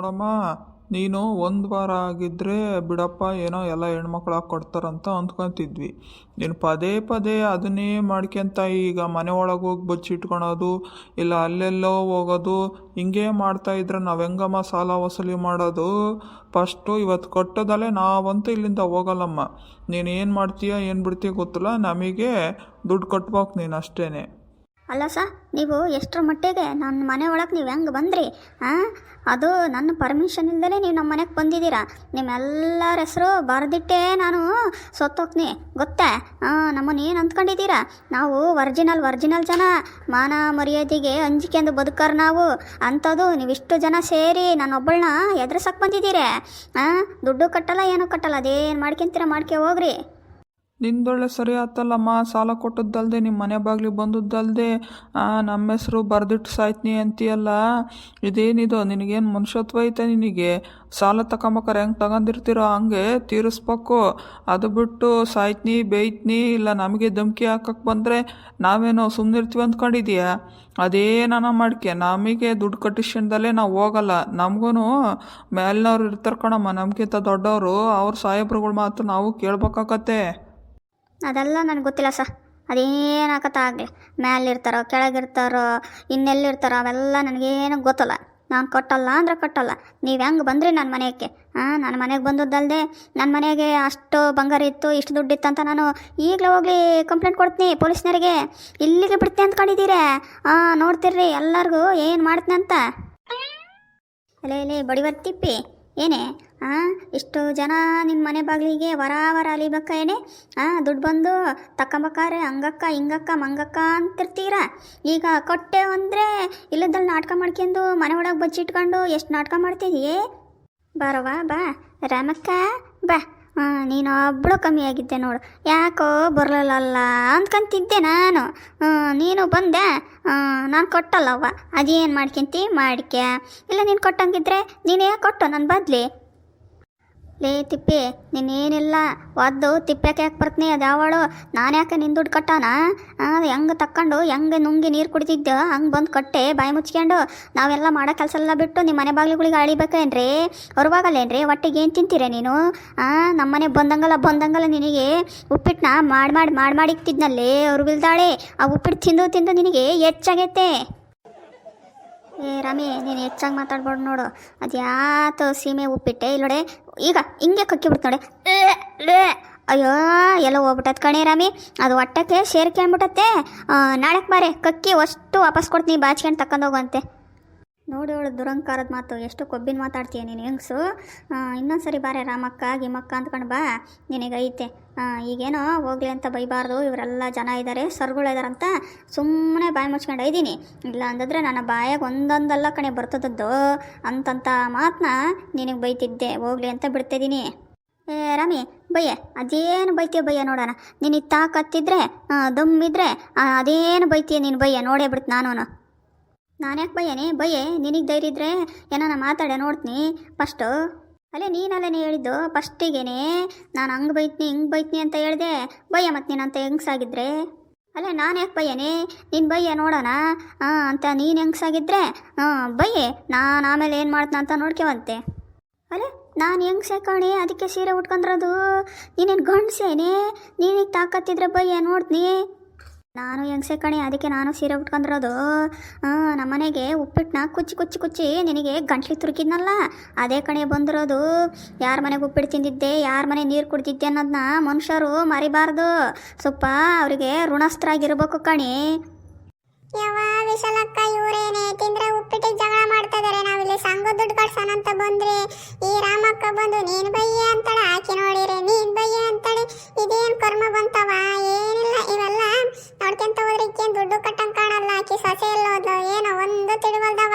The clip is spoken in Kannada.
ನೋಡಮ್ಮ, ನೀನು ಒಂದು ವಾರ ಆಗಿದ್ದರೆ ಬಿಡಪ್ಪ, ಏನೋ ಎಲ್ಲ ಹೆಣ್ಮಕ್ಳಾಗಿ ಕೊಡ್ತಾರಂತ ಅಂದ್ಕೊತಿದ್ವಿ. ನೀನು ಪದೇ ಪದೇ ಅದನ್ನೇ ಮಾಡ್ಕೊಂತ ಈಗ ಮನೆ ಒಳಗೆ ಹೋಗಿ ಬಚ್ಚಿಟ್ಕೊಳೋದು, ಇಲ್ಲ ಅಲ್ಲೆಲ್ಲೋ ಹೋಗೋದು, ಹಿಂಗೆ ಮಾಡ್ತಾಯಿದ್ರೆ ನಾವು ಹೆಂಗಮ್ಮ ಸಾಲ ವಸೂಲಿ ಮಾಡೋದು? ಫಸ್ಟು ಇವತ್ತು ಕೊಟ್ಟದಲ್ಲೇ ನಾವಂತೂ ಇಲ್ಲಿಂದ ಹೋಗಲ್ಲಮ್ಮ. ನೀನು ಏನು ಮಾಡ್ತೀಯ ಏನು ಬಿಡ್ತೀಯ ಗೊತ್ತಿಲ್ಲ, ನಮಗೆ ದುಡ್ಡು ಕಟ್ಬೇಕು ನೀನು ಅಷ್ಟೇ. ಅಲ್ಲ ನೀವು ಎಷ್ಟರ ಮಟ್ಟಿಗೆ ನನ್ನ ಮನೆ ಒಳಗೆ ನೀವು ಹೆಂಗೆ ಬಂದ್ರಿ? ಅದು ನನ್ನ ಪರ್ಮಿಷನ್ ಇಲ್ಲದೇ ನೀವು ನಮ್ಮ ಮನೆಗೆ ಬಂದಿದ್ದೀರಾ. ನಿಮ್ಮೆಲ್ಲರ ಹೆಸರು ಬರೆದಿಟ್ಟೇ ನಾನು ಸತ್ತೋಗ್ತೀನಿ ಗೊತ್ತಾ? ನಮ್ಮನ್ನು ಏನು ಅಂದ್ಕೊಂಡಿದ್ದೀರಾ? ನಾವು ವರ್ಜಿನಲ್ ಜನ, ಮಾನ ಮರ್ಯಾದೆಗೆ ಅಂಜಿಕೆಂದು ಬದುಕರ್ ನಾವು. ಅಂಥದ್ದು ನೀವಿಷ್ಟು ಜನ ಸೇರಿ ನನ್ನೊಬ್ಬಳನ್ನ ಎದುರಿಸಕ್ಕೆ ಬಂದಿದ್ದೀರಿ. ದುಡ್ಡು ಕಟ್ಟಲ್ಲ, ಏನೂ ಕಟ್ಟಲ್ಲ, ಅದೇನು ಮಾಡ್ಕೊಂತೀರ ಮಾಡ್ಕೆ ಹೋಗ್ರಿ. ನಿಂದೊಳ್ಳೆ ಸರಿ ಆತಲ್ಲಮ್ಮ, ಸಾಲ ಕೊಟ್ಟದ್ದಲ್ದೆ ನಿಮ್ಮ ಮನೆ ಬಾಗಿಲಿಗೆ ಬಂದದ್ದಲ್ದೆ ನಮ್ಮ ಹೆಸರು ಬರೆದಿಟ್ಟು ಸಾಯ್ತೀನಿ ಅಂತೀಯಲ್ಲ, ಇದೇನಿದು? ನಿನಗೇನು ಮನುಷ್ಯತ್ವ ಐತೆ? ನಿನಗೆ ಸಾಲ ತಗೊಂಬೇಕಾರೆ ಹೆಂಗೆ ತಗೊಂಡಿರ್ತೀರೋ ಹಂಗೆ ತೀರಿಸ್ಬೇಕು. ಅದು ಬಿಟ್ಟು ಸಾಯ್ತೀನಿ ಬೇಯ್ತೀನಿ ಇಲ್ಲ ನಮಗೆ ಧಮ್ಕಿ ಹಾಕಕ್ಕೆ ಬಂದರೆ ನಾವೇನೋ ಸುಮ್ಮನಿರ್ತೀವಿ ಅಂದ್ಕೊಂಡಿದೀಯಾ? ಅದೇನ ಮಾಡ್ಕೆ ನಮಗೆ ದುಡ್ಡು ಕಟ್ಟಿಸ್ಕೊಂಡಲ್ಲೇ ನಾವು ಹೋಗಲ್ಲ. ನಮಗೂ ಮೇಲಿನವ್ರು ಇರ್ತಾರೆ ಕಣಮ್ಮ, ನಮಗಿಂತ ದೊಡ್ಡವರು, ಅವ್ರ ಸಾಹೇಬ್ರುಗಳು ಮಾತ್ರ ನಾವು ಕೇಳ್ಬೇಕಾಗತ್ತೆ. ಅದೆಲ್ಲ ನನಗೆ ಗೊತ್ತಿಲ್ಲ ಅದೇನಾಗತ್ತ ಆಗಲಿ, ಮೇಲಿರ್ತಾರೋ ಕೆಳಗಿರ್ತಾರೋ ಇನ್ನೆಲ್ಲಿರ್ತಾರೋ ಅವೆಲ್ಲ ನನಗೇನು ಗೊತ್ತಲ್ಲ. ನಾನು ಕಟ್ಟಲ್ಲ ಅಂದ್ರೆ ಕಟ್ಟಲ್ಲ. ನೀವು ಹೆಂಗೆ ಬಂದ್ರಿ ನನ್ನ ಮನೆಗೆ? ನನ್ನ ಮನೆಗೆ ಬಂದದ್ದಲ್ದೆ ನನ್ನ ಮನೆಗೆ ಅಷ್ಟು ಬಂಗಾರ ಇತ್ತು, ಇಷ್ಟು ದುಡ್ಡಿತ್ತು ಅಂತ ನಾನು ಈಗಲೇ ಹೋಗಿ ಕಂಪ್ಲೇಂಟ್ ಕೊಡ್ತೀನಿ ಪೊಲೀಸ್ನವರಿಗೆ. ಇಲ್ಲಿಗೆ ಬಿಡ್ತೀನಿ ಅಂದ್ಕೊಂಡಿದ್ದೀರಿ? ನೋಡ್ತಿರ್ರಿ ಎಲ್ಲರಿಗೂ ಏನು ಮಾಡ್ತೀನಿ ಅಂತ. ಅಲ್ಲೇ ಬಡಿವರ್ತಿಪ್ಪಿ ಏನೇ? ಇಷ್ಟು ಜನ ನಿಮ್ಮ ಮನೆ ಬಾಗಿಲಿಗೆ ವರ ಅಲಿಬೇಕ ಏನೇ? ದುಡ್ಡು ಬಂದು ತಕೊಂಬೇಕಾರೆ ಹಂಗಕ್ಕ ಹಿಂಗಕ್ಕ ಮಂಗಕ್ಕ ಅಂತಿರ್ತೀರ. ಈಗ ಕೊಟ್ಟೆ ಅಂದರೆ ಇಲ್ಲದಲ್ಲಿ ನಾಟಕ ಮಾಡ್ಕೊಂಡು ಮನೆ ಒಳಗೆ ಬಚ್ಚಿಟ್ಕೊಂಡು ಎಷ್ಟು ನಾಟಕ ಮಾಡ್ತಿದೀಯೇ? ಬಾರವ್ವ ಬಾ ರಾಮಕ್ಕ ಬಾ. ನೀನು ಒಬ್ಬಳು ಕಮ್ಮಿ ಆಗಿದ್ದೆ ನೋಡು, ಯಾಕೋ ಬರಲಿಲ್ಲಲ್ಲ ಅಂದ್ಕೊಂತಿದ್ದೆ ನಾನು. ನೀನು ಬಂದೆ, ನಾನು ಕೊಟ್ಟಲ್ಲವ್ವ, ಅದೇನು ಮಾಡ್ಕೊಂತಿ ಮಾಡ್ಕೆ. ಇಲ್ಲ ನೀನು ಕೊಟ್ಟಂಗಿದ್ರೆ ನೀನೇ ಕೊಟ್ಟು ನನ್ನ ಬದಲಿ. ಲೇ ತಿಪ್ಪಿ, ನೀನೇನಿಲ್ಲ ಒದ್ದು ತಿಪ್ಪಕ್ಕೆ ಯಾಕೆ ಬರ್ತೀನಿ? ಅದು ಯಾವಳು? ನಾನು ಯಾಕೆ ನಿನ್ನ ದುಡ್ಡು ಕಟ್ಟಾನ? ಹೆಂಗೆ ತಕ್ಕೊಂಡು ಹೆಂಗೆ ನುಂಗಿ ನೀರು ಕುಡಿತಿದ್ದೋ ಹಂಗೆ ಬಂದು ಕಟ್ಟೆ ಬಾಯಿ ಮುಚ್ಕೊಂಡು ನಾವೆಲ್ಲ ಮಾಡೋ ಕೆಲಸ ಎಲ್ಲ ಬಿಟ್ಟು ನಿಮ್ಮ ಮನೆ ಬಾಗಿಲುಗಳಿಗೆ ಅಳಿಬೇಕೇನ್ರಿ? ಹೊರವಾಗಲ್ಲೇನ್ರಿ? ಒಟ್ಟಿಗೆ ಏನು ತಿಂತೀರ ನೀನು? ನಮ್ಮ ಮನೆಗೆ ಬಂದಂಗಲ್ಲ ನಿನಗೆ ಉಪ್ಪಿಟ್ಟನ್ನ ಮಾಡಿ ಇಕ್ತಿದ್ನಲ್ಲಿ ಅವ್ರು ಬಿಲ್ದಾಳೆ. ಆ ಉಪ್ಪಿಟ್ಟು ತಿಂದು ನಿನಗೆ ಹೆಚ್ಚಾಗೈತೆ. ರಾಮಿ, ನೀನು ಹೆಚ್ಚಾಗಿ ಮಾತಾಡ್ಬಾರ್ದು ನೋಡು. ಅದು ಯಾತು ಸೀಮೆ ಉಪ್ಪಿಟ್ಟೆ ಇಲ್ಲೋಡೆ, ಈಗ ಹಿಂಗೆ ಕಕ್ಕಿ ಬಿಡ್ತು ನೋಡಿ. ಅಯ್ಯೋ ಎಲ್ಲ ಹೋಗ್ಬಿಟ್ಟತ್ ಕಣೆ ರಾಮಿ, ಅದು ಹೊಟ್ಟೆಗೆ ಸೇರಿಕೆ ಅಂದ್ಬಿಟ್ಟತ್ತೆ. ನಾಳೆಗೆ ಬಾರೆ ಕಕ್ಕಿ ಅಷ್ಟು ವಾಪಸ್ ಕೊಡ್ತೀನಿ, ಬಾಚ್ಕೊಂಡು ತಗೊಂಡೋಗುವಂತೆ. ನೋಡಿ ಅವಳು ದುರಂಕಾರದ ಮಾತು, ಎಷ್ಟು ಕೊಬ್ಬಿನ ಮಾತಾಡ್ತೀಯ ನೀನು ಹೆಂಗ್ಸು. ಇನ್ನೊಂದು ಸರಿ ಬಾರೆ ರಾಮಕ್ಕ ಗಿಮಕ್ಕ ಅಂದ್ಕೊಂಡು ಬಾ, ನಿನಗೈತೆ. ಈಗೇನೋ ಹೋಗ್ಲಿ ಅಂತ ಬೈಬಾರ್ದು, ಇವರೆಲ್ಲ ಜನ ಇದ್ದಾರೆ, ಸರ್ಗಳಿದಾರಂತ ಸುಮ್ಮನೆ ಬಾಯಿ ಮುಚ್ಕೊಂಡು ಇದ್ದೀನಿ. ಇಲ್ಲ ಅಂದಿದ್ರೆ ನನ್ನ ಬಾಯಾಗ ಒಂದೊಂದಲ್ಲ ಕಣೆ ಬರ್ತದದ್ದು. ಅಂತಂತ ಮಾತನ್ನ ನಿನಗೆ ಬೈತಿದ್ದೆ, ಹೋಗ್ಲಿ ಅಂತ ಬಿಡ್ತಿದ್ದೀನಿ. ರಾಮಿ ಬಯ್ಯ, ಅದೇನು ಬೈತೀಯ ಬಯ್ಯ ನೋಡೋಣ. ನೀನು ತಾಕತ್ತಿದ್ರೆ ದಮ್ಮಿದ್ರೆ ಅದೇನು ಬೈತೀಯ ನೀನು ಬಯ್ಯ, ನೋಡೇ ಬಿಡ್ತು ನಾನು ಯಾಕೆ ಬಯ್ಯನೇ? ಬಯ್ಯೆ, ನಿನಗೆ ಧೈರ್ಯ ಇದ್ರೆ ಏನಾನ ಮಾತಾಡೆ ನೋಡ್ತೀನಿ ಫಸ್ಟು. ನೀನಲ್ಲೇ ಹೇಳಿದ್ದು ಫಸ್ಟಿಗೇನೆ, ನಾನು ಹಂಗೆ ಬೈತೀನಿ ಹಿಂಗೆ ಬೈತೀನಿ ಅಂತ ಹೇಳಿದೆ ಬಯ್ಯ. ಮತ್ತು ನೀನಂತ ಹೆಂಗ್ಸಾಗಿದ್ರೆ ನಾನು ಯಾಕೆ ಬಯ್ಯನೇ? ನೀನು ಬಯ್ಯ ನೋಡೋಣ ಅಂತ. ನೀನು ಹೆಂಗ್ಸಾಗಿದ್ರೆ ಬಯ್ಯೆ, ನಾನು ಆಮೇಲೆ ಏನು ಮಾಡ್ತೀನಿ ಅಂತ ನೋಡ್ಕೊವಂತೆ. ನಾನು ಹೆಂಗ್ಸೆ ಕಣೆ, ಅದಕ್ಕೆ ಸೀರೆ ಉಟ್ಕೊಂಡ್ರದು. ನೀನೇನು ಗಂಡ್ಸೇನೆ? ನೀನಿಗೆ ತಾಕತ್ತಿದ್ರೆ ಬಯ್ಯ ನೋಡ್ತೀನಿ. ನಾನು ಹೆಂಗ್ಸೆ ಕಣೆ, ಅದಕ್ಕೆ ನಾನು ಸೀರೆ ಉಟ್ಕೊಂಡಿರೋದು. ನಮ್ಮನೆಗೆ ಉಪ್ಪಿಟ್ಟನ್ನ ಕುಚ್ಚಿ ನಿನಗೆ ಗಂಟ್ಲಿ ತುರುಕಿದ್ನಲ್ಲ, ಅದೇ ಕಣೆ ಬಂದಿರೋದು. ಯಾರ ಮನೆಗೆ ಉಪ್ಪಿಟ್ಟು ತಿಂದಿದ್ದೆ, ಯಾರ ಮನೆ ನೀರು ಕುಡ್ತಿದ್ದೆ ಅನ್ನೋದನ್ನ ಮನುಷ್ಯರು ಮರಿಬಾರ್ದು. ಸ್ವಲ್ಪ ಅವರಿಗೆ ಋಣಸ್ಥರಾಗಿರ್ಬೇಕು ಕಣೆ. ಯಾವ ವಿಶಾಲಕ್ಕ, ಇವರೇನೆ ತಿಂದ್ರೆ ಉಪ್ಪಿಟ್ಟಿಗೆ ಜಗಳ ಮಾಡ್ತಾ ಇದಾರೆ. ನಾವಿಲ್ಲಿ ಸಂಘ ದುಡ್ಡು ಕಳ್ಸೋಣ ಅಂತ ಬಂದ್ರೆ ಈ ರಾಮಕ್ಕ ಬಂದು ನೀನ್ ಬಯ್ಯ ಅಂತಾಳೆ. ಆಕೆ ನೋಡಿರೆ ನೀನ್ ಬಯ್ಯ ಅಂತಾಳೆ. ಇದೇನ್ ಕರ್ಮ ಬಂತವ? ಏನಿಲ್ಲ, ಇವೆಲ್ಲ ನೋಡ್ಕೊಂತ ಹೋದ್ರೆ ಈಕೇನ್ ದುಡ್ಡು ಕಟ್ಟಂಗ್ ಕಾಣಲ್ಲ. ಆಕೆ ಸೊಸೆ ಎಲ್ಲ ಹೋದ್ಲು, ಏನೋ ಒಂದು ತಿಳಿವಲ್ದವ.